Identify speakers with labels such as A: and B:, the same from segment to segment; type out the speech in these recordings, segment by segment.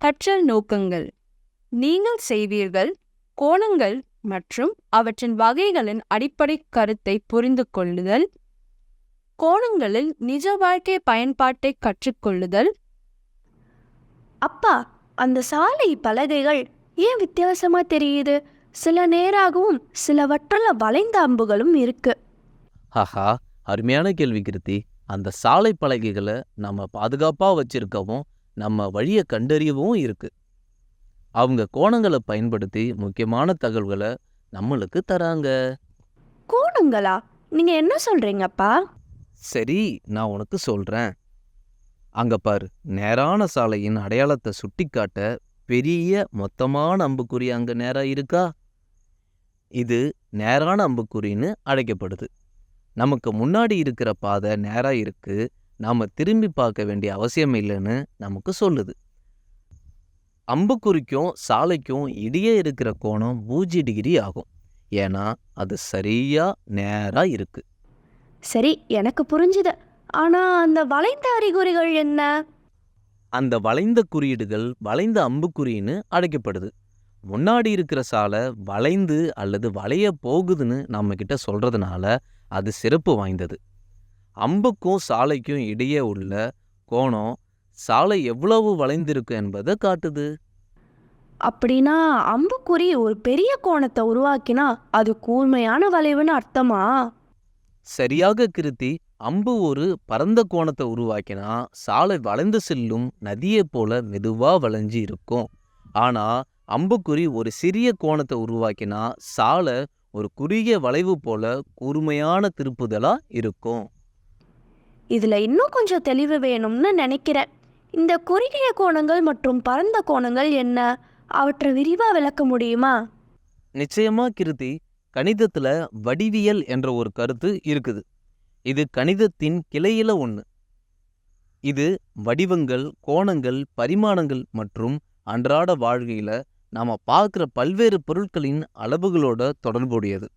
A: கற்றல் நோக்கங்கள். நீங்கள் செய்வீர்கள். கோணங்கள் மற்றும் அவற்றின் வகைகளின் அடிப்படை கருத்தை புரிந்து கொள்ளுதல். கோணங்களில் நிஜ வாழ்க்கை பயன்பாட்டை கற்றுக்கொள்ளுதல்.
B: அப்பா, அந்த சாலை பலகைகள் ஏன் வித்தியாசமா தெரியுது? சில நேராகவும் சிலவற்றுல வளைந்த அம்புகளும் இருக்கு.
C: ஆஹா, அருமையான கேள்வி கிருத்தி. அந்த சாலை பலகைகளை நம்ம பாதுகாப்பா வச்சிருக்கவும் நம்ம வழியை கண்டறியவும் இருக்கு. அவங்க கோணங்களை பயன்படுத்தி முக்கியமான தகவல்களை நம்மளுக்கு தராங்க.
B: கோணங்களா? நீங்க என்ன சொல்றீங்கப்பா?
C: சரி, நான் உனக்கு சொல்றேன். அங்க பாரு, நேரான சாலையின் அடையாளத்தை சுட்டிக்காட்ட பெரிய மொத்தமான அம்புக்குறி அங்க நேரா இருக்கா? இது நேரான அம்புக்குறின்னு அழைக்கப்படுது. நமக்கு முன்னாடி இருக்கிற பாதை நேரா இருக்கு, நாம திரும்பி பார்க்க வேண்டிய அவசியம் இல்லைன்னு நமக்கு சொல்லுது. அம்புக்குறிக்கும் சாலைக்கும் இடையே இருக்கிற கோணம் 0 டிகிரி ஆகும். ஏன்னா அது சரியா நேரா இருக்கு.
B: சரி, எனக்கு புரிஞ்சுது. ஆனா அந்த வளைந்த அறிகுறிகள் என்ன?
C: அந்த வளைந்த குறியீடுகள் வளைந்த அம்புக்குறின்னு அழைக்கப்படுது. முன்னாடி இருக்கிற சாலை வளைந்து அல்லது வளைய போகுதுன்னு நம்ம கிட்ட சொல்றதுனால அது சிறப்பு வாய்ந்தது. அம்புக்கும் சாலைக்கும் இடையே உள்ள கோணம் சாலை எவ்வளவு வளைந்திருக்கு என்பதை காட்டுது.
B: அப்படின்னா அம்புக்குறி ஒரு பெரிய கோணத்தை உருவாக்கினா அது கூர்மையான வளைவுன்னு அர்த்தமா?
C: சரியாக கிருத்தி. அம்பு ஒரு பரந்த கோணத்தை உருவாக்கினா சாலை வளைந்து செல்லும் நதியை போல மெதுவா வளைஞ்சு இருக்கும். ஆனா அம்புக்குறி ஒரு சிறிய கோணத்தை உருவாக்கினா சாலை ஒரு குறுகிய வளைவு போல கூர்மையான திருப்புதலா இருக்கும்.
B: இதுல இன்னும் கொஞ்சம் தெளிவு வேணும்னு நினைக்கிறேன். இந்த குறுகிய கோணங்கள் மற்றும் பரந்த கோணங்கள் என்ன? அவற்றை விரிவா விளக்க முடியுமா?
C: நிச்சயமா கிருத்தி. கணிதத்துல வடிவியல் என்ற ஒரு கருத்து இருக்குது. இது கணிதத்தின் கிளையில ஒன்று. இது வடிவங்கள், கோணங்கள், பரிமாணங்கள் மற்றும் அன்றாட வாழ்க்கையில நாம பார்க்குற பல்வேறு பொருட்களின் அளவுகளோட தொடர்புடையது.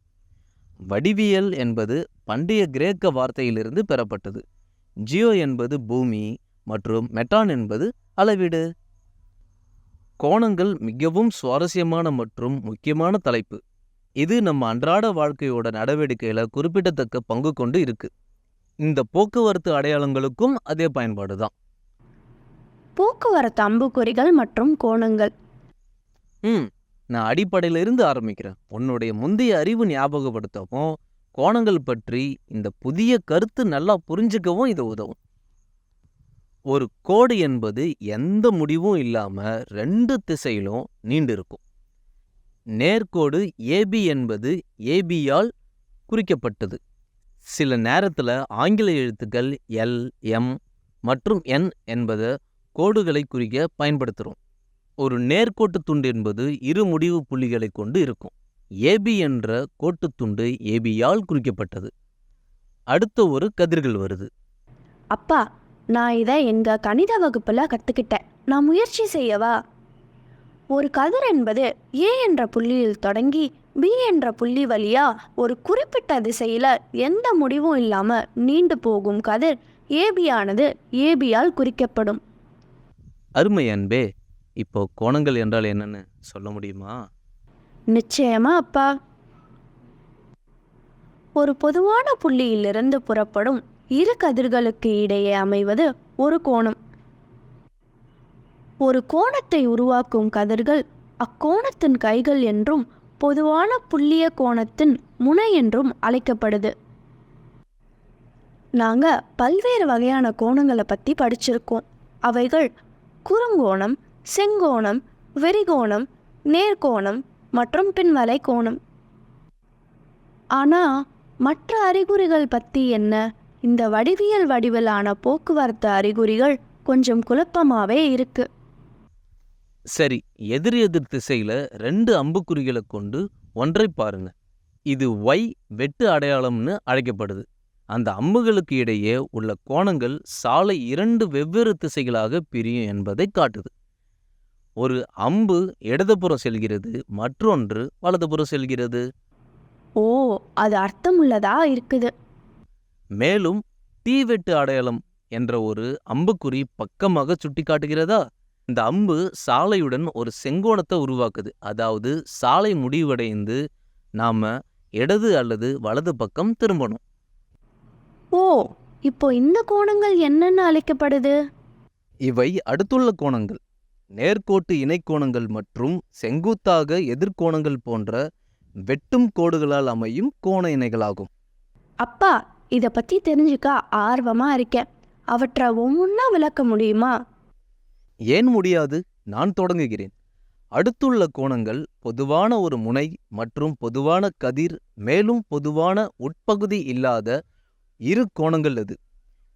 C: வடிவியல் என்பது பண்டைய கிரேக்க வார்த்தையிலிருந்து பெறப்பட்டது. ஜியோ என்பது பூமி மற்றும் மெட்டான் என்பது அளவீடு. கோணங்கள் மிகவும் சுவாரஸ்யமான மற்றும் முக்கியமான தலைப்பு. இது நம்ம அன்றாட வாழ்க்கையோட நடவடிக்கையில குறிப்பிடத்தக்க பங்கு கொண்டு இருக்கு. இந்த போக்குவரத்து அடையாளங்களுக்கும் அதே பயன்பாடு தான்.
B: போக்குவரத்து அம்புக்குறிகள் மற்றும் கோணங்கள்.
C: நான் அடிப்படையில இருந்து ஆரம்பிக்கிறேன். உன்னுடைய முந்தைய அறிவு ஞாபகப்படுத்தவும் கோணங்கள் பற்றி இந்த புதிய கருத்து நல்லா புரிஞ்சுக்கவும் இது உதவும். ஒரு கோடு என்பது எந்த முடிவும் இல்லாம 2 திசையிலும் நீண்டு இருக்கும். நேர்கோடு ஏபி என்பது ஏபியால் குறிக்கப்பட்டது. சில நேரத்துல ஆங்கில எழுத்துக்கள் எல், எம் மற்றும் என் என்பதை கோடுகளை குறிக்க பயன்படுத்துகிறோம். ஒரு நேர்கோட்டு துண்டு என்பது 2 முடிவு புள்ளிகளை கொண்டு இருக்கும். ஏபி என்ற கோட்டுத்துண்டு ஏபியால் குறிக்கப்பட்டது. அடுத்த ஒரு கதிர்கள் வருது.
B: அப்பா, நான் இதை எங்க கணித வகுப்புல கத்துக்கிட்டேன். நான் முயற்சி செய்யவா? ஒரு கதிர் என்பது ஏ என்ற புள்ளியில் தொடங்கி பி என்ற புள்ளி வழியா ஒரு குறிப்பிட்ட திசையில எந்த முடிவும் இல்லாம நீண்டு போகும் கதிர் ஏபியானது ஏபியால் குறிக்கப்படும்.
C: அருமை அன்பே. இப்போ கோணங்கள் என்றால் என்னன்னு சொல்ல முடியுமா?
B: நிச்சயமா அப்பா. ஒரு பொதுவான புள்ளியிலிருந்து புறப்படும் 2 கதிர்களுக்கு இடையே அமைவது ஒரு கோணம். ஒரு கோணத்தை உருவாக்கும் கதிர்கள் அக்கோணத்தின் கைகள் என்றும் பொதுவான புள்ளிய கோணத்தின் முனை என்றும் அழைக்கப்படுது. நாங்க பல்வேறு வகையான கோணங்களை பத்தி படிச்சிருக்கோம். அவைகள் குறுங்கோணம், செங்கோணம், விரிகோணம், நேர்கோணம் மற்றும் பின்வலை கோணம். ஆனா மற்ற அறிகுறிகள் பத்தி என்ன? இந்த வடிவியல் வடிவிலான போக்குவரத்து அறிகுறிகள் கொஞ்சம் குழப்பமாவே இருக்கு.
C: சரி, எதிர் எதிர் திசையில 2 அம்புக்குறிகளை கொண்டு ஒன்றை பாருங்க. இது ஒய் வெட்டு அடையாளம்னு அழைக்கப்படுது. அந்த அம்புகளுக்கு இடையே உள்ள கோணங்கள் சாலை 2 வெவ்வேறு திசைகளாக பிரியும் என்பதை காட்டுது. ஒரு அம்பு இடதுபுறம் செல்கிறது, மற்றொன்று வலதுபுறம் செல்கிறது.
B: ஓ, அது அர்த்தமுள்ளதா இருக்குது.
C: மேலும் டி வெட்டு அடையாளம் என்ற ஒரு அம்புக்குறி பக்கமாக சுட்டி காட்டுகிறதா? இந்த அம்பு சாலையுடன் ஒரு செங்கோணத்தை உருவாக்குது. அதாவது சாலை முடிவடைந்து நாம இடது அல்லது வலது பக்கம் திரும்பணும்.
B: ஓ, இப்போ இந்த கோணங்கள் என்னன்னு அழைக்கப்படுது?
C: இவை அடுத்துள்ள கோணங்கள், நேர்கோட்டு இணைக்கோணங்கள் மற்றும் செங்குத்தாக எதிர்கோணங்கள் போன்ற வெட்டும் கோடுகளால் அமையும் கோண இணைகளாகும்.
B: அப்பா, இதை பற்றி தெரிஞ்சுக்க ஆர்வமா இருக்கேன். அவற்றை ஒவ்வொன்றா விளக்க முடியுமா?
C: ஏன் முடியாது? நான் தொடங்குகிறேன். அடுத்துள்ள கோணங்கள் பொதுவான ஒரு முனை மற்றும் பொதுவான கதிர், மேலும் பொதுவான உட்பகுதி இல்லாத இரு கோணங்கள் அது.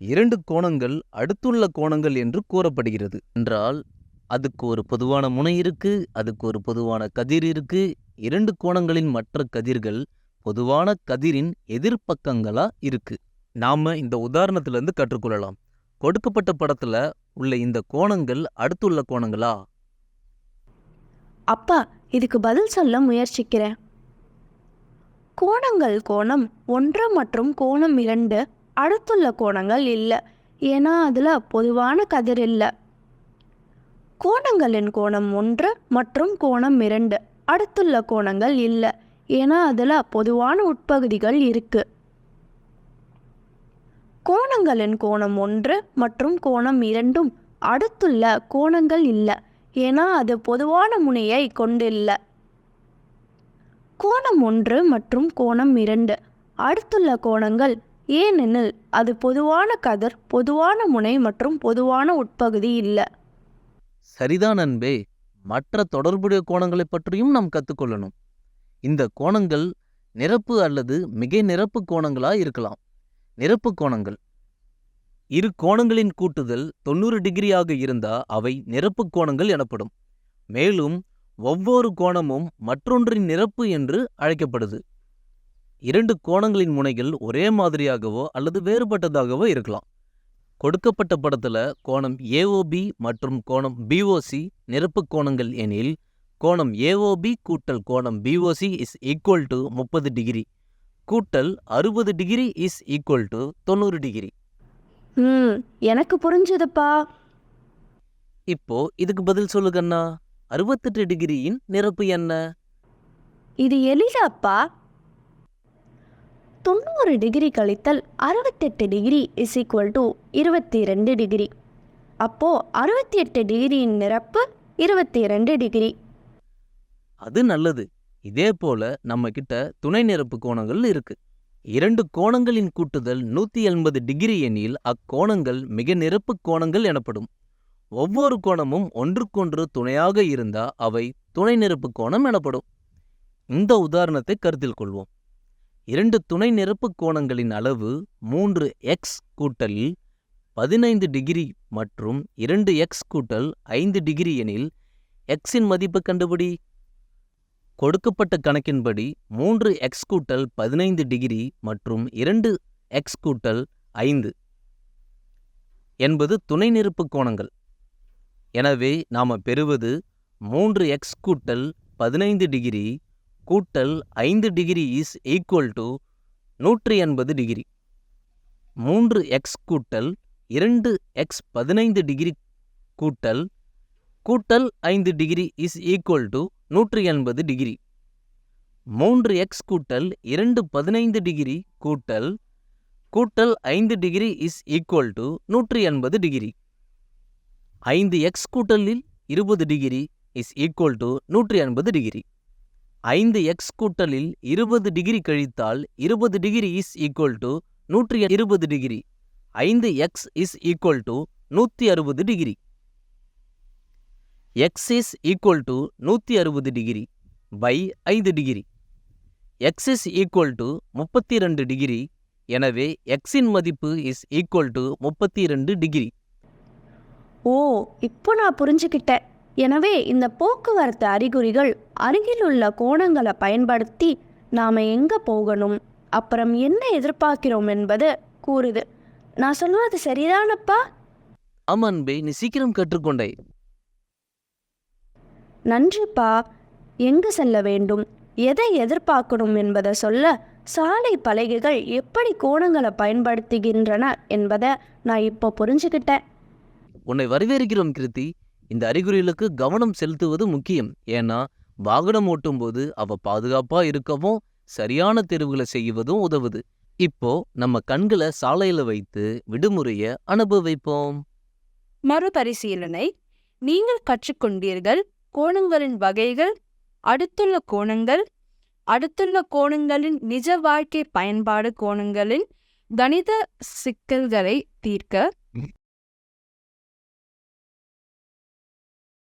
C: இரண்டு கோணங்கள் அடுத்துள்ள கோணங்கள் என்று கூறப்படுகிறது என்றால் அதுக்கு ஒரு பொதுவான முனை இருக்கு, அதுக்கு ஒரு பொதுவான கதிர் இருக்கு. இரண்டு கோணங்களின் மற்ற கதிர்கள் பொதுவான கதிரின் எதிர்ப்பக்கங்களா இருக்கு. நாம இந்த உதாரணத்திலிருந்து கற்றுக்கொள்ளலாம். கொடுக்கப்பட்ட படத்துல உள்ள இந்த கோணங்கள் அடுத்துள்ள கோணங்களா?
B: அப்பா, இதுக்கு பதில் சொல்ல முயற்சிக்கிறேன். கோணங்கள் கோணம் 1 மற்றும் கோணம் 2 அடுத்துள்ள கோணங்கள் இல்லை, ஏன்னா அதில் பொதுவான கதிர் இல்லை. கோணங்களின் கோணம் 1 மற்றும் கோணம் 2 அடுத்துள்ள கோணங்கள் இல்லை, ஏன்னா அதில் பொதுவான உட்பகுதிகள் இருக்கு. கோணங்களின் கோணம் 1 மற்றும் கோணம் 2 அடுத்துள்ள கோணங்கள் இல்லை, ஏன்னா அது பொதுவான முனையை கொண்டில்லை. கோணம் 1 மற்றும் கோணம் 2 அடுத்துள்ள கோணங்கள், ஏனெனில் அது பொதுவான கதிர், பொதுவான முனை மற்றும் பொதுவான உட்பகுதி இல்லை.
C: சரிதான் அன்பே. மற்ற தொடர்புடைய கோணங்களை பற்றியும் நாம் கற்றுக்கொள்ளணும். இந்த கோணங்கள் நிரப்பு அல்லது மிகை நிரப்பு கோணங்களா இருக்கலாம். நிரப்பு கோணங்கள் இரு கோணங்களின் கூட்டுதல் 90 டிகிரியாக இருந்தா அவை நிரப்பு கோணங்கள் எனப்படும். மேலும் ஒவ்வொரு கோணமும் மற்றொன்றின் நிரப்பு என்று அழைக்கப்படுது. இரண்டு கோணங்களின் முனைகள் ஒரே மாதிரியாகவோ அல்லது வேறுபட்டதாகவோ இருக்கலாம். கொடுக்கப்பட்ட படத்துல கோணம் ஏஓபி மற்றும் கோணம் பிஓசி நிரப்பு கோணங்கள் எனில், கோணம் ஏஓபி கூட்டல் கோணம் POC is equal to 30 degree கூட்டல் 60 degree is equal to 90 degree.
B: எனக்கு புரிஞ்சுதுப்பா.
C: இப்போ இதுக்கு பதில் சொல்லுங்கண்ணா. 68 டிகிரியின் நிரப்பு என்ன?
B: இது எளிதாப்பா. 90 டிகிரி கழித்தல் 68 degree is equal to 22 degree. அப்போ 68 டிகிரியின் நிரப்பு 22 டிகிரி.
C: அது நல்லது. இதே போல நம்ம கிட்ட துணை நிரப்பு கோணங்கள் இருக்கு. இரண்டு கோணங்களின் கூட்டுதல் 180 டிகிரி எனில் அக்கோணங்கள் மிக நிரப்பு கோணங்கள் எனப்படும். ஒவ்வொரு கோணமும் ஒன்றுக்கொன்று துணையாக இருந்தா அவை துணை நிரப்பு கோணம் எனப்படும். இந்த உதாரணத்தை கருத்தில் கொள்வோம். இரண்டு துணை நிரப்பு கோணங்களின் அளவு 3x கூட்டல் 15 டிகிரி மற்றும் 2x கூட்டல் 5 டிகிரி எனில் எக்ஸின் மதிப்பு கண்டுபிடி. கொடுக்கப்பட்ட கணக்கின்படி 3x கூட்டல் 15 டிகிரி மற்றும் 2x கூட்டல் 5 என்பது துணை நிரப்பு கோணங்கள். எனவே நாம பெறுவது 3x கூட்டல் 15 டிகிரி கூட்டல் 5 degree is equal to 180 degree. 3x கூட்டல் 2x 15 டிகிரி கூட்டல் 5 degree is equal to 180 degree. 3x கூட்டல் 2 15 டிகிரி கூட்டல் 5 degree is equal to 180 degree. 5x கூட்டலில் 20 degree is equal to 180 degree. 5x கூட்டலில் 20 டிகிரி கழித்தால் 20 degree is equal to 120 degree. 5x is equal to 160 degree. x is equal to 160 degree by 5 degree. x is equal to 32 degree. எனவே எக்ஸின் மதிப்பு is equal to 32 degree.
B: ஓ, இப்போ நான் புரிஞ்சுக்கிட்டேன். எனவே இந்த போக்குவரத்து அறிகுறிகள் அருகிலுள்ள கோணங்களை பயன்படுத்தி நாம் எங்கே போகணும், அப்புறம் என்ன எதிர்பார்க்கிறோம் என்பது கூறுது. நான் சொல்லுவது சரிதானப்பா?
C: ஆமான்பே, நீ சீக்கிரம் கற்றுக்கொண்டே.
B: நன்றிப்பா. எங்கு செல்ல வேண்டும், எதை எதிர்பார்க்கணும் என்பதை சொல்ல சாலை பலகைகள் எப்படி கோணங்களை பயன்படுத்துகின்றன என்பதை நான் இப்போ புரிஞ்சுக்கிட்டேன்.
C: உன்னை வரவேற்கிறோம் கிருத்தி. இந்த அறிகுறிகளுக்கு கவனம் செலுத்துவது முக்கியம். ஏன்னா வாகனம் ஓட்டும்போது அவ பாதுகாப்பா இருக்கவும் சரியான தேர்வுகளை செய்வதும் உதவுது. இப்போ நம்ம கண்களை சாலையில வைத்து விடுமுறைய அனுபவிப்போம்.
A: மறுபரிசீலனை. நீங்கள் கற்றுக்கொண்டீர்கள் கோணங்களின் வகைகள், அடுத்துள்ள கோணங்களின் நிஜ வாழ்க்கை பயன்பாடு, கோணங்களின் கணித சிக்கல்களை தீர்க்க